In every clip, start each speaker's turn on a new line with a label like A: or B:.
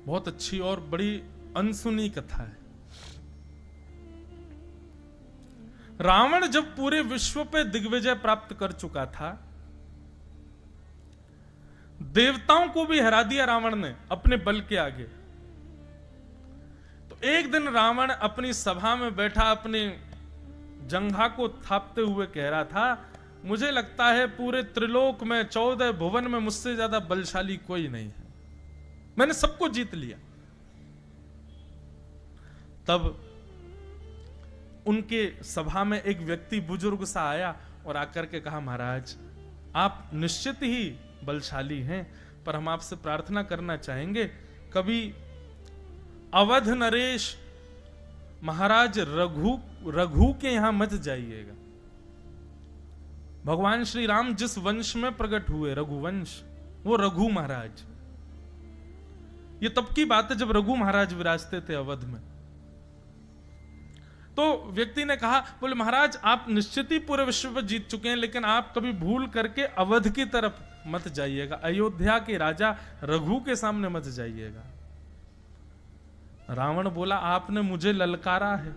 A: बहुत अच्छी और बड़ी अनसुनी कथा है। रावण जब पूरे विश्व पे दिग्विजय प्राप्त कर चुका था, देवताओं को भी हरा दिया रावण ने अपने बल के आगे। तो एक दिन रावण अपनी सभा में बैठा अपने जंघा को थापते हुए कह रहा था, मुझे लगता है पूरे त्रिलोक में 14 भुवन में मुझसे ज्यादा बलशाली कोई नहीं है, मैंने सबको जीत लिया। तब उनके सभा में एक व्यक्ति बुजुर्ग सा आया और आकर के कहा, महाराज आप निश्चित ही बलशाली हैं, पर हम आपसे प्रार्थना करना चाहेंगे, कभी अवध नरेश महाराज रघु के यहां मत जाइएगा। भगवान श्री राम जिस वंश में प्रकट हुए, रघुवंश, वो रघु महाराज। ये तब की बात है जब रघु महाराज विराजते थे अवध में। तो व्यक्ति ने कहा, बोले महाराज आप निश्चित ही पूरे विश्व पर जीत चुके हैं, लेकिन आप कभी भूल करके अवध की तरफ मत जाइएगा, अयोध्या के राजा रघु के सामने मत जाइएगा। रावण बोला, आपने मुझे ललकारा है,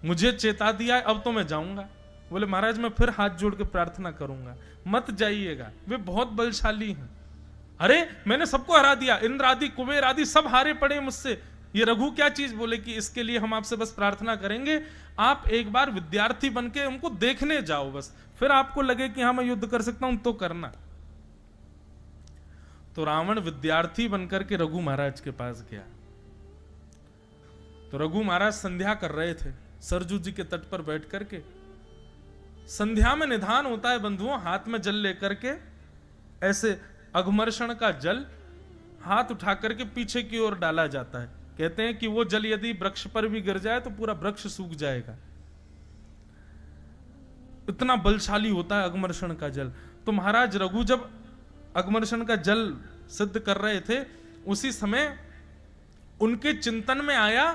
A: मुझे चेता दिया है, अब तो मैं जाऊंगा। बोले महाराज मैं फिर हाथ जोड़ के प्रार्थना करूंगा, मत जाइएगा, वे बहुत बलशाली हैं। अरे मैंने सबको हरा दिया, इंद्र आदि कुबेर आदि सब हारे पड़े मुझसे, ये रघु क्या चीज। बोले कि इसके लिए हम आपसे बस प्रार्थना करेंगे, आप एक बार विद्यार्थी बनके उनको देखने जाओ, बस फिर आपको लगे कि हाँ मैं युद्ध कर सकता हूं तो करना। तो रावण विद्यार्थी बनकर के रघु महाराज के पास गया। तो रघु महाराज संध्या कर रहे थे सरजू जी के तट पर बैठ करके। संध्या में निधान होता है बंधुओं, हाथ में जल लेकर के ऐसे अघमर्षण का जल हाथ उठा करके पीछे की ओर डाला जाता है। कहते हैं कि वो जल यदि वृक्ष पर भी गिर जाए तो पूरा वृक्ष सूख जाएगा, इतना बलशाली होता है अघमर्षण का जल। तो महाराज रघु जब अघमर्षण का जल सिद्ध कर रहे थे, उसी समय उनके चिंतन में आया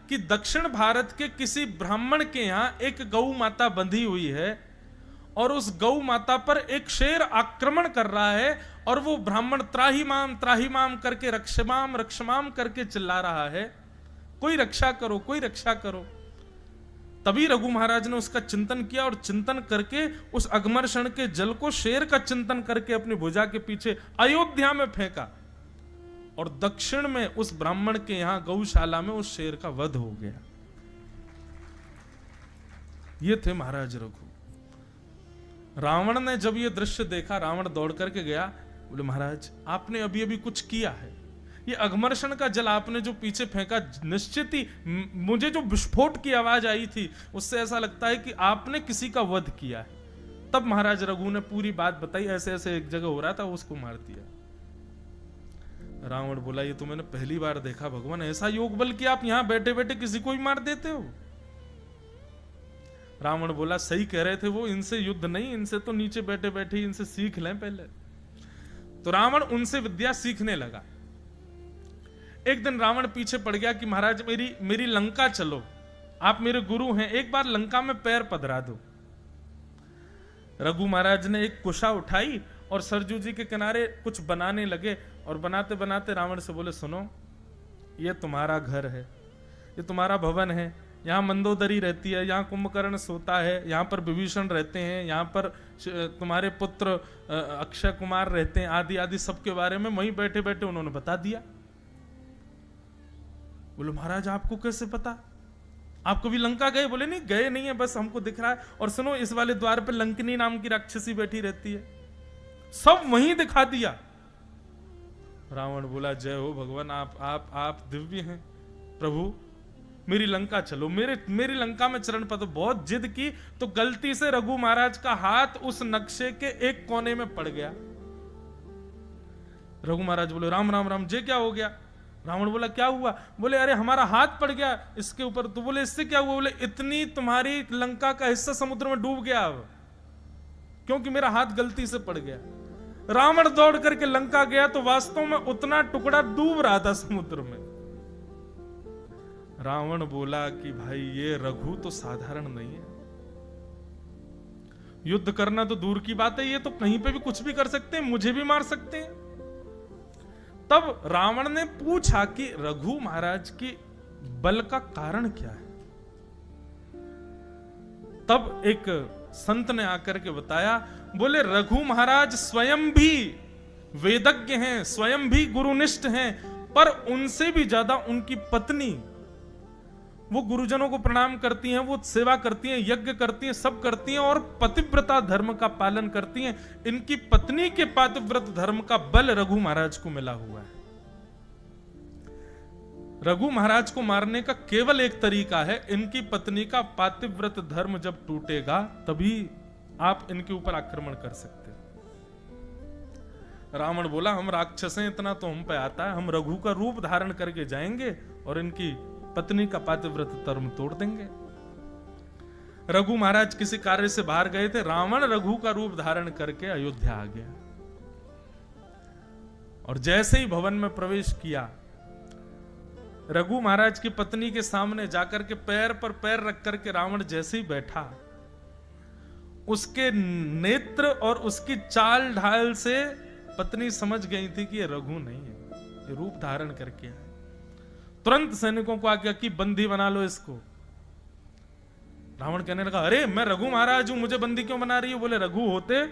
A: कि दक्षिण भारत के किसी ब्राह्मण के यहां एक गौ माता बंधी हुई है और उस गौ माता पर एक शेर आक्रमण कर रहा है और वो ब्राह्मण त्राहिमाम करके रक्षमाम करके चिल्ला रहा है, कोई रक्षा करो, कोई रक्षा करो। तभी रघु महाराज ने उसका चिंतन किया और चिंतन करके उस अघमर्षण के जल को शेर का चिंतन करके अपनी भुजा के पीछे अयोध्या में फेंका और दक्षिण में उस ब्राह्मण के यहां गौशाला में उस शेर का वध हो गया। ये थे महाराज रघु। रावण ने जब ये दृश्य देखा, रावण दौड़ करके गया, बोले महाराज आपने अभी अभी कुछ किया है, ये अघमर्षण का जल आपने जो पीछे फेंका, निश्चित ही मुझे जो विस्फोट की आवाज आई थी उससे ऐसा लगता है कि आपने किसी का वध किया है। तब महाराज रघु ने पूरी बात बताई, ऐसे ऐसे एक जगह हो रहा था, उसको मार दिया। रावण बोला, ये तो मैंने पहली बार देखा भगवान, ऐसा योग बल कि आप यहां बैठे बैठे किसी को ही मार देते हो। रावण बोला, सही कह रहे थे वो, इनसे युद्ध नहीं, इनसे तो नीचे बैठे बैठे इनसे सीख लें पहले। तो रावण उनसे विद्या सीखने लगा। एक दिन रावण पीछे पड़ गया कि महाराज मेरी लंका चलो, आप मेरे गुरु हैं, एक बार लंका में पैर पधरा दो। रघु महाराज ने एक कुशा उठाई और सरजू जी के किनारे कुछ बनाने लगे और बनाते बनाते रावण से बोले, सुनो ये तुम्हारा घर है, ये तुम्हारा भवन है, यहाँ मंदोदरी रहती है, यहाँ कुंभकर्ण सोता है, यहाँ पर विभीषण रहते हैं, यहाँ पर तुम्हारे पुत्र अक्षय कुमार रहते हैं, आदि आदि सबके बारे में वहीं बैठे बैठे उन्होंने बता दिया। बोले महाराज आपको कैसे पता, आप कभी लंका गए? बोले नहीं गए नहीं है, बस हमको दिख रहा है। और सुनो इस वाले द्वार पे लंकिनी नाम की राक्षसी बैठी रहती है, सब वहीं दिखा दिया। रावण बोला, जय हो भगवान, आप दिव्य हैं प्रभु, मेरी लंका चलो, मेरी लंका में चरण पद। बहुत जिद की तो गलती से रघु महाराज का हाथ उस नक्शे के एक कोने में पड़ गया। रघु महाराज बोले, राम राम राम, जे क्या हो गया? रावण बोला, क्या हुआ? बोले, अरे हमारा हाथ पड़ गया इसके ऊपर। तो बोले, इससे क्या हुआ? बोले, इतनी तुम्हारी लंका का हिस्सा समुद्र में डूब गया अब, क्योंकि मेरा हाथ गलती से पड़ गया। रावण दौड़ करके लंका गया तो वास्तव में उतना टुकड़ा डूब रहा था समुद्र में। रावण बोला कि भाई ये रघु तो साधारण नहीं है, युद्ध करना तो दूर की बात है, ये तो कहीं पे भी कुछ भी कर सकते हैं, मुझे भी मार सकते हैं। तब रावण ने पूछा कि रघु महाराज की बल का कारण क्या है। तब एक संत ने आकर के बताया, बोले रघु महाराज स्वयं भी वेदज्ञ हैं, स्वयं भी गुरुनिष्ठ हैं, पर उनसे भी ज्यादा उनकी पत्नी, वो गुरुजनों को प्रणाम करती हैं, वो सेवा करती हैं, यज्ञ करती हैं, सब करती हैं और पतिव्रता धर्म का पालन करती हैं। इनकी पत्नी के पतिव्रत धर्म का बल रघु महाराज को मिला हुआ है। रघु महाराज को मारने का केवल एक तरीका है, इनकी पत्नी का पातिव्रत धर्म जब टूटेगा तभी आप इनके ऊपर आक्रमण कर सकते। रावण बोला, हम राक्षस हैं, इतना तो हम पे आता है, हम रघु का रूप धारण करके जाएंगे और इनकी पत्नी का पातिव्रत धर्म तोड़ देंगे। रघु महाराज किसी कार्य से बाहर गए थे, रावण रघु का रूप धारण करके अयोध्या आ गया और जैसे ही भवन में प्रवेश किया, रघु महाराज की पत्नी के सामने जाकर के पैर पर पैर रख करके रावण जैसे ही बैठा, उसके नेत्र और उसकी चाल ढाल से पत्नी समझ गई थी कि ये रघु नहीं है, ये रूप धारण करके है। तुरंत सैनिकों को आज्ञा की, बंदी बना लो इसको। रावण कहने लगा, अरे मैं रघु महाराज हूं, मुझे बंदी क्यों बना रही हो? बोले रघु होते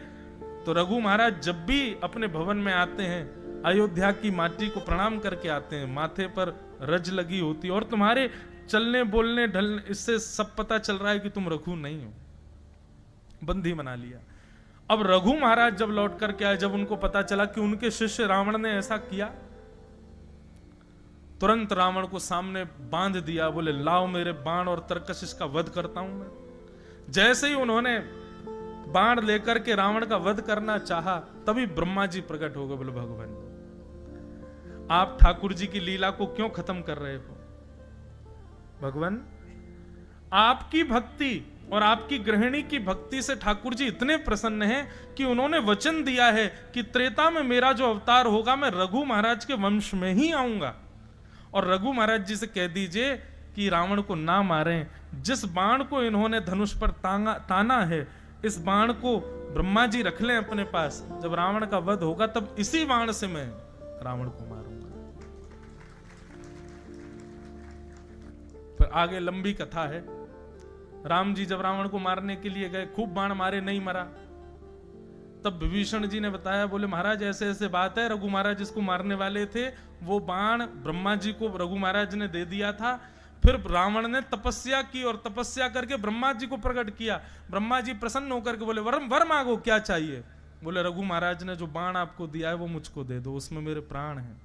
A: तो रघु महाराज जब भी अपने भवन में आते हैं, अयोध्या की माटी को प्रणाम करके आते हैं, माथे पर रज लगी होती और तुम्हारे चलने बोलने ढलने, इससे सब पता चल रहा है कि तुम रघु नहीं हो। बंदी बना लिया। अब रघु महाराज जब लौट करके आए, जब उनको पता चला कि उनके शिष्य रावण ने ऐसा किया, तुरंत रावण को सामने बांध दिया। बोले लाओ मेरे बाण और तरकश, इसका वध करता हूं मैं। जैसे ही उन्होंने बाण लेकर के रावण का वध करना चाहा, तभी ब्रह्मा जी प्रकट हो गए। बोले भगवान, आप ठाकुर जी की लीला को क्यों खत्म कर रहे हो? भगवान, आपकी भक्ति और आपकी गृहिणी की भक्ति से ठाकुर जी इतने प्रसन्न हैं कि उन्होंने वचन दिया है कि त्रेता में मेरा जो अवतार होगा, मैं रघु महाराज के वंश में ही आऊंगा। और रघु महाराज जी से कह दीजिए कि रावण को ना मारें। जिस बाण को इन्होंने धनुष पर ताना है, इस बाण को ब्रह्मा जी रख लें अपने पास। जब रावण का वध होगा तब इसी बाण से मैं रावण को मारूंगा। फिर आगे लंबी कथा है। राम जी जब रावण को मारने के लिए गए, खूब बाण मारे, नहीं मरा। तब विभीषण जी ने बताया, बोले महाराज ऐसे ऐसे बात है, रघु महाराज जिसको मारने वाले थे वो बाण ब्रह्मा जी को रघु महाराज ने दे दिया था। फिर रावण ने तपस्या की और तपस्या करके ब्रह्मा जी को प्रकट किया। ब्रह्मा जी प्रसन्न होकर के बोले, वर मांगो, क्या चाहिए? बोले रघु महाराज ने जो बाण आपको दिया है वो मुझको दे दो, उसमें मेरे प्राण हैं।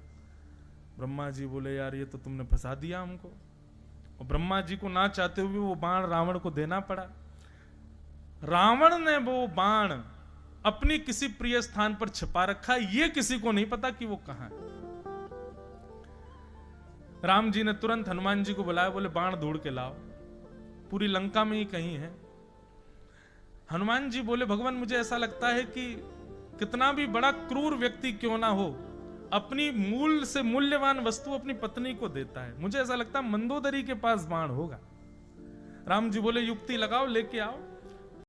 A: ब्रह्मा जी बोले, यार ये तो तुमने फंसा दिया हमको। और ब्रह्मा जी को ना चाहते हुए वो बाण रावण को देना पड़ा। रावण ने वो बाण अपनी किसी प्रिय स्थान पर छिपा रखा, ये किसी को नहीं पता कि वो कहां है। राम जी ने तुरंत हनुमान जी को बुलाया, बोले बाण ढूंढ के लाओ, पूरी लंका में ही कहीं है। हनुमान जी बोले, भगवान मुझे ऐसा लगता है कि कितना भी बड़ा क्रूर व्यक्ति क्यों ना हो, अपनी मूल से मूल्यवान वस्तु अपनी पत्नी को देता है। मुझे ऐसा लगता है मंदोदरी के पास बाण होगा। राम जी बोले, युक्ति लगाओ, लेके आओ।